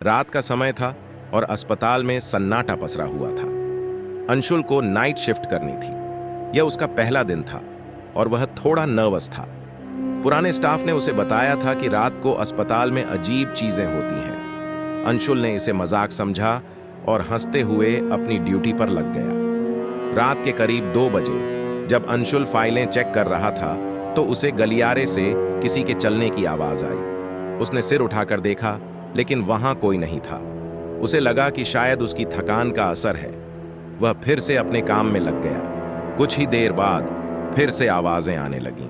रात का समय था और अस्पताल में सन्नाटा पसरा हुआ था। अंशुल को नाइट शिफ्ट करनी थी। यह उसका पहला दिन था और वह थोड़ा नर्वस था। पुराने स्टाफ ने उसे बताया था कि रात को अस्पताल में अजीब चीजें होती हैं। अंशुल ने इसे मजाक समझा और हंसते हुए अपनी ड्यूटी पर लग गया। रात के करीब 2 बजे जब अंशुल फाइलें चेक कर रहा था तो उसे गलियारे से किसी के चलने की आवाज आई। उसने सिर उठाकर देखा, लेकिन वहां कोई नहीं था। उसे लगा कि शायद उसकी थकान का असर है। वह फिर से अपने काम में लग गया। कुछ ही देर बाद फिर से आवाजें आने लगीं।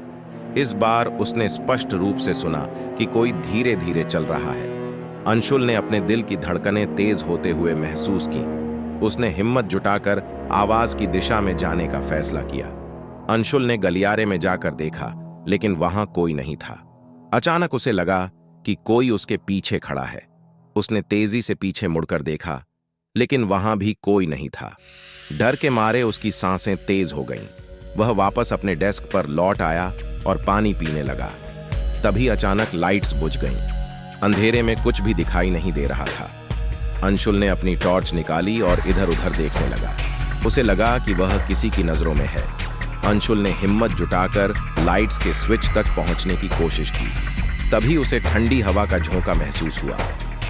इस बार उसने स्पष्ट रूप से सुना कि कोई धीरे धीरे चल रहा है। अंशुल ने अपने दिल की धड़कनें तेज होते हुए महसूस की। उसने हिम्मत जुटाकर आवाज की दिशा में जाने का फैसला किया। अंशुल ने गलियारे में जाकर देखा, लेकिन वहां कोई नहीं था। अचानक उसे लगा कि कोई उसके पीछे खड़ा है। उसने तेजी से पीछे मुड़कर देखा, लेकिन वहां भी कोई नहीं था। डर के मारे उसकी सांसें तेज हो गईं। वह वापस अपने डेस्क पर लौट आया और पानी पीने लगा। तभी अचानक लाइट्स बुझ गईं। अंधेरे में कुछ भी दिखाई नहीं दे रहा था। अंशुल ने अपनी टॉर्च निकाली और इधर उधर देखने लगा। उसे लगा कि वह किसी की नजरों में है। अंशुल ने हिम्मत जुटाकर लाइट्स के स्विच तक पहुंचने की कोशिश की। तभी उसे ठंडी हवा का झोंका महसूस हुआ।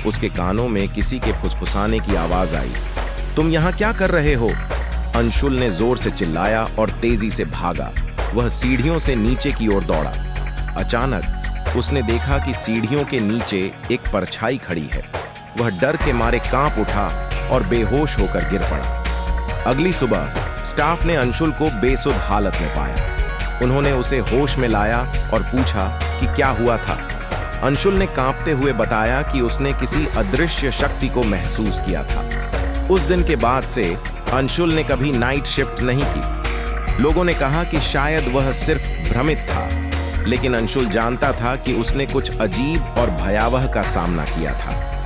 उसके कानों में किसी के फुसफुसाने की आवाज आई। तुम यहां क्या कर रहे हो? अंशुल ने जोर से चिल्लाया और तेजी से भागा। वह सीढ़ियों से नीचे की ओर दौड़ा। अचानक उसने देखा कि सीढ़ियों के नीचे एक परछाई खड़ी है। वह डर के मारे कांप उठा और बेहोश होकर गिर पड़ा। अगली सुबह स्टाफ ने अंशुल को बेसुध हालत में पाया। उन्होंने उसे होश में लाया और पूछा कि क्या हुआ था। अंशुल ने कांपते हुए बताया कि उसने किसी अदृश्य शक्ति को महसूस किया था। उस दिन के बाद से अंशुल ने कभी नाइट शिफ्ट नहीं की। लोगों ने कहा कि शायद वह सिर्फ भ्रमित था, लेकिन अंशुल जानता था कि उसने कुछ अजीब और भयावह का सामना किया था।